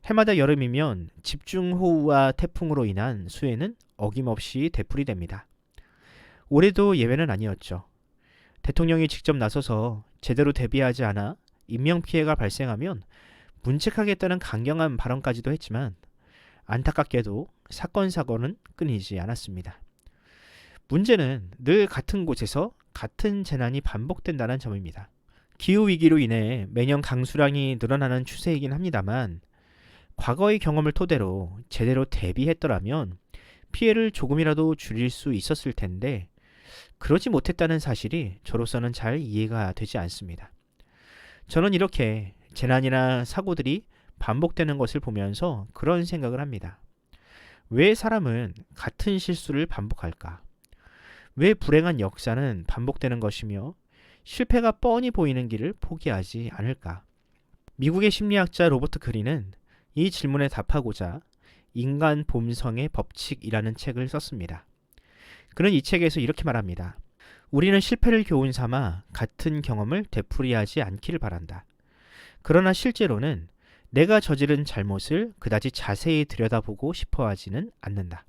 해마다 여름이면 집중호우와 태풍으로 인한 수해는 어김없이 되풀이됩니다. 올해도 예외는 아니었죠. 대통령이 직접 나서서 제대로 대비하지 않아 인명피해가 발생하면 문책하겠다는 강경한 발언까지도 했지만 안타깝게도 사건 사고는 끊이지 않았습니다. 문제는 늘 같은 곳에서 같은 재난이 반복된다는 점입니다. 기후위기로 인해 매년 강수량이 늘어나는 추세이긴 합니다만 과거의 경험을 토대로 제대로 대비했더라면 피해를 조금이라도 줄일 수 있었을 텐데 그러지 못했다는 사실이 저로서는 잘 이해가 되지 않습니다. 저는 이렇게 재난이나 사고들이 반복되는 것을 보면서 그런 생각을 합니다. 왜 사람은 같은 실수를 반복할까? 왜 불행한 역사는 반복되는 것이며 실패가 뻔히 보이는 길을 포기하지 않을까? 미국의 심리학자 로버트 그린은 이 질문에 답하고자 인간 본성의 법칙이라는 책을 썼습니다. 그는 이 책에서 이렇게 말합니다. 우리는 실패를 교훈 삼아 같은 경험을 되풀이하지 않기를 바란다. 그러나 실제로는 내가 저지른 잘못을 그다지 자세히 들여다보고 싶어 하지는 않는다.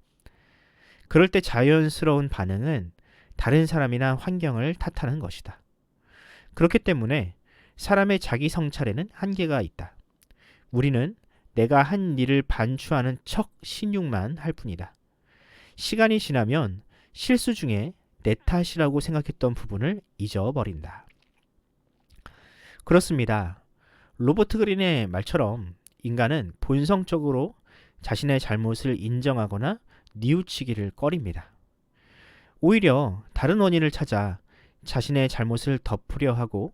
그럴 때 자연스러운 반응은 다른 사람이나 환경을 탓하는 것이다. 그렇기 때문에 사람의 자기 성찰에는 한계가 있다. 우리는 내가 한 일을 반추하는 척 신용만 할 뿐이다. 시간이 지나면 실수 중에 내 탓이라고 생각했던 부분을 잊어버린다. 그렇습니다. 로버트 그린의 말처럼 인간은 본성적으로 자신의 잘못을 인정하거나 뉘우치기를 꺼립니다. 오히려 다른 원인을 찾아 자신의 잘못을 덮으려 하고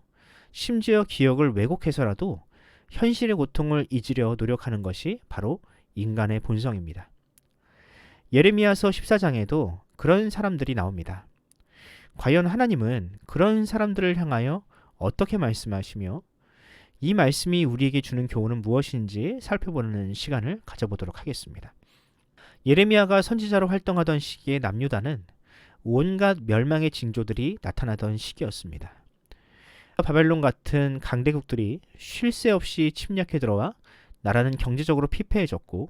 심지어 기억을 왜곡해서라도 현실의 고통을 잊으려 노력하는 것이 바로 인간의 본성입니다. 예레미야서 14장에도 그런 사람들이 나옵니다. 과연 하나님은 그런 사람들을 향하여 어떻게 말씀하시며 이 말씀이 우리에게 주는 교훈은 무엇인지 살펴보는 시간을 가져보도록 하겠습니다. 예레미야가 선지자로 활동하던 시기에 남유다는 온갖 멸망의 징조들이 나타나던 시기였습니다. 바벨론 같은 강대국들이 쉴 새 없이 침략해 들어와 나라는 경제적으로 피폐해졌고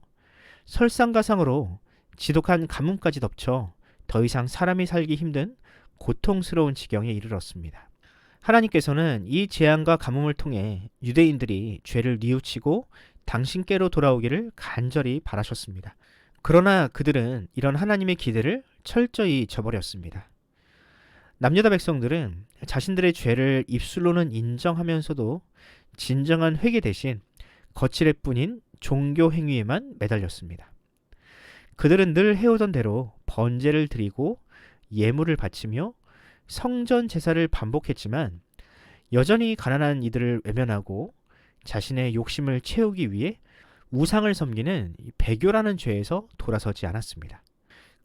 설상가상으로 지독한 가뭄까지 덮쳐 더 이상 사람이 살기 힘든 고통스러운 지경에 이르렀습니다. 하나님께서는 이 재앙과 가뭄을 통해 유대인들이 죄를 뉘우치고 당신께로 돌아오기를 간절히 바라셨습니다. 그러나 그들은 이런 하나님의 기대를 철저히 저버렸습니다. 남유다 백성들은 자신들의 죄를 입술로는 인정하면서도 진정한 회개 대신 거칠애 뿐인 종교 행위에만 매달렸습니다. 그들은 늘 해오던 대로 번제를 드리고 예물을 바치며 성전 제사를 반복했지만 여전히 가난한 이들을 외면하고 자신의 욕심을 채우기 위해 우상을 섬기는 배교라는 죄에서 돌아서지 않았습니다.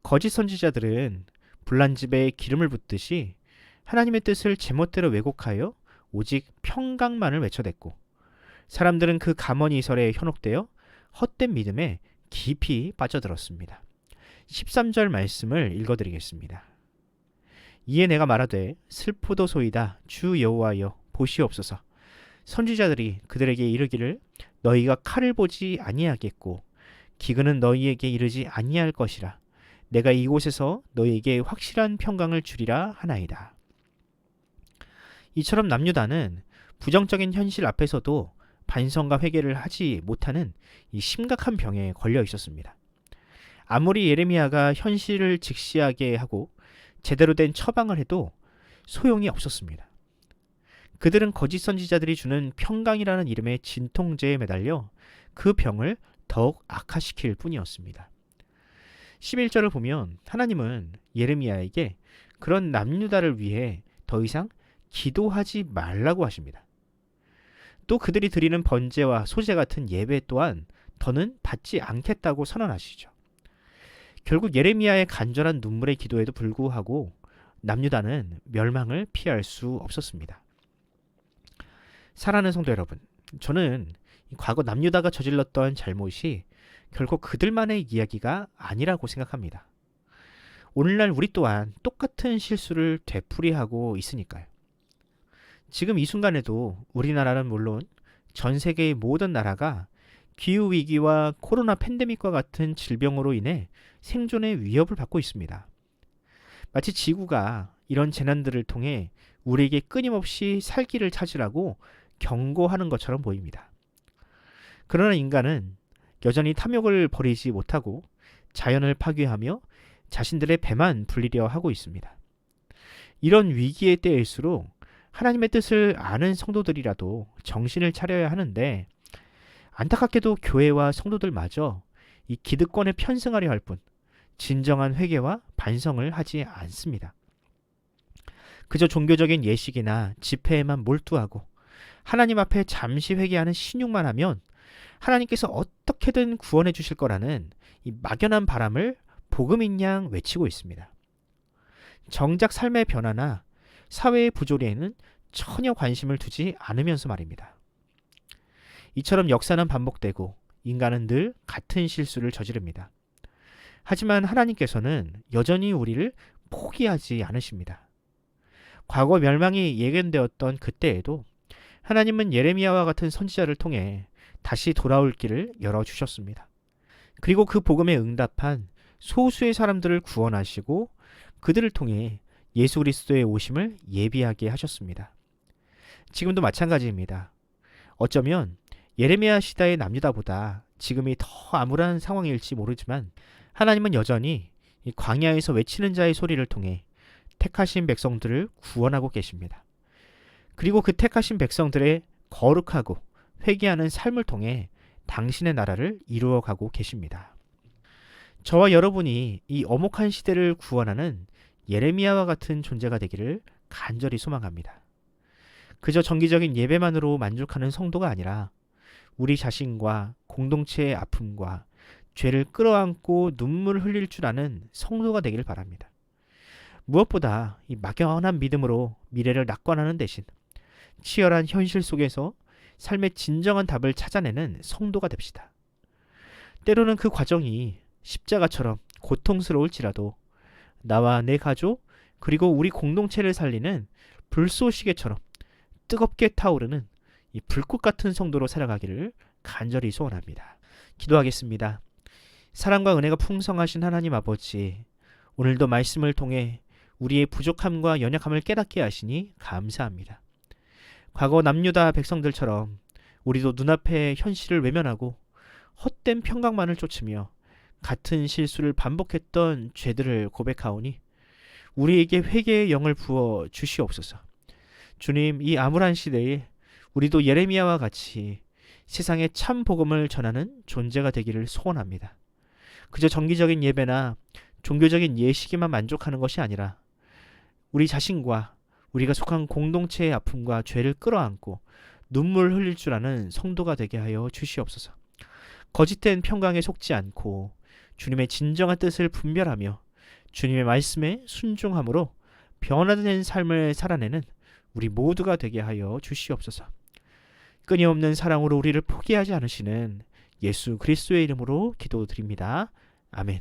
거짓 선지자들은 불난 집에 기름을 붓듯이 하나님의 뜻을 제멋대로 왜곡하여 오직 평강만을 외쳐댔고 사람들은 그 가머니설에 현혹되어 헛된 믿음에 깊이 빠져들었습니다. 13절 말씀을 읽어드리겠습니다. 이에 내가 말하되 슬프도소이다 주 여호와여 보시옵소서. 선지자들이 그들에게 이르기를 너희가 칼을 보지 아니하겠고 기근은 너희에게 이르지 아니할 것이라. 내가 이곳에서 너희에게 확실한 평강을 주리라 하나이다. 이처럼 남유다는 부정적인 현실 앞에서도 반성과 회개를 하지 못하는 이 심각한 병에 걸려 있었습니다. 아무리 예레미야가 현실을 직시하게 하고 제대로 된 처방을 해도 소용이 없었습니다. 그들은 거짓 선지자들이 주는 평강이라는 이름의 진통제에 매달려 그 병을 더욱 악화시킬 뿐이었습니다. 11절을 보면 하나님은 예레미야에게 그런 남유다를 위해 더 이상 기도하지 말라고 하십니다. 또 그들이 드리는 번제와 소제 같은 예배 또한 더는 받지 않겠다고 선언하시죠. 결국 예레미야의 간절한 눈물의 기도에도 불구하고 남유다는 멸망을 피할 수 없었습니다. 사랑하는 성도 여러분, 저는 과거 남유다가 저질렀던 잘못이 결국 그들만의 이야기가 아니라고 생각합니다. 오늘날 우리 또한 똑같은 실수를 되풀이하고 있으니까요. 지금 이 순간에도 우리나라는 물론 전 세계의 모든 나라가 기후위기와 코로나 팬데믹과 같은 질병으로 인해 생존의 위협을 받고 있습니다. 마치 지구가 이런 재난들을 통해 우리에게 끊임없이 살 길을 찾으라고 경고하는 것처럼 보입니다. 그러나 인간은 여전히 탐욕을 버리지 못하고 자연을 파괴하며 자신들의 배만 불리려 하고 있습니다. 이런 위기의 때일수록 하나님의 뜻을 아는 성도들이라도 정신을 차려야 하는데, 안타깝게도 교회와 성도들마저 이 기득권에 편승하려 할 뿐 진정한 회개와 반성을 하지 않습니다. 그저 종교적인 예식이나 집회에만 몰두하고 하나님 앞에 잠시 회개하는 신용만 하면 하나님께서 어떻게든 구원해 주실 거라는 이 막연한 바람을 복음인 양 외치고 있습니다. 정작 삶의 변화나 사회의 부조리에는 전혀 관심을 두지 않으면서 말입니다. 이처럼 역사는 반복되고 인간은 늘 같은 실수를 저지릅니다. 하지만 하나님께서는 여전히 우리를 포기하지 않으십니다. 과거 멸망이 예견되었던 그때에도 하나님은 예레미야와 같은 선지자를 통해 다시 돌아올 길을 열어주셨습니다. 그리고 그 복음에 응답한 소수의 사람들을 구원하시고 그들을 통해 예수 그리스도의 오심을 예비하게 하셨습니다. 지금도 마찬가지입니다. 어쩌면 예레미야 시대의 남유다보다 지금이 더 암울한 상황일지 모르지만 하나님은 여전히 이 광야에서 외치는 자의 소리를 통해 택하신 백성들을 구원하고 계십니다. 그리고 그 택하신 백성들의 거룩하고 회개하는 삶을 통해 당신의 나라를 이루어가고 계십니다. 저와 여러분이 이 엄혹한 시대를 구원하는 예레미야와 같은 존재가 되기를 간절히 소망합니다. 그저 정기적인 예배만으로 만족하는 성도가 아니라 우리 자신과 공동체의 아픔과 죄를 끌어안고 눈물을 흘릴 줄 아는 성도가 되기를 바랍니다. 무엇보다 이 막연한 믿음으로 미래를 낙관하는 대신 치열한 현실 속에서 삶의 진정한 답을 찾아내는 성도가 됩시다. 때로는 그 과정이 십자가처럼 고통스러울지라도 나와 내 가족 그리고 우리 공동체를 살리는 불쏘시개처럼 뜨겁게 타오르는 이 불꽃 같은 성도로 살아가기를 간절히 소원합니다. 기도하겠습니다. 사랑과 은혜가 풍성하신 하나님 아버지, 오늘도 말씀을 통해 우리의 부족함과 연약함을 깨닫게 하시니 감사합니다. 과거 남유다 백성들처럼 우리도 눈앞의 현실을 외면하고 헛된 평강만을 쫓으며 같은 실수를 반복했던 죄들을 고백하오니 우리에게 회개의 영을 부어 주시옵소서. 주님, 이 암울한 시대에 우리도 예레미야와 같이 세상에 참 복음을 전하는 존재가 되기를 소원합니다. 그저 정기적인 예배나 종교적인 예식에만 만족하는 것이 아니라 우리 자신과 우리가 속한 공동체의 아픔과 죄를 끌어안고 눈물 흘릴 줄 아는 성도가 되게 하여 주시옵소서. 거짓된 평강에 속지 않고 주님의 진정한 뜻을 분별하며 주님의 말씀에 순종함으로 변화된 삶을 살아내는 우리 모두가 되게 하여 주시옵소서. 끊임없는 사랑으로 우리를 포기하지 않으시는 예수 그리스도의 이름으로 기도드립니다. 아멘.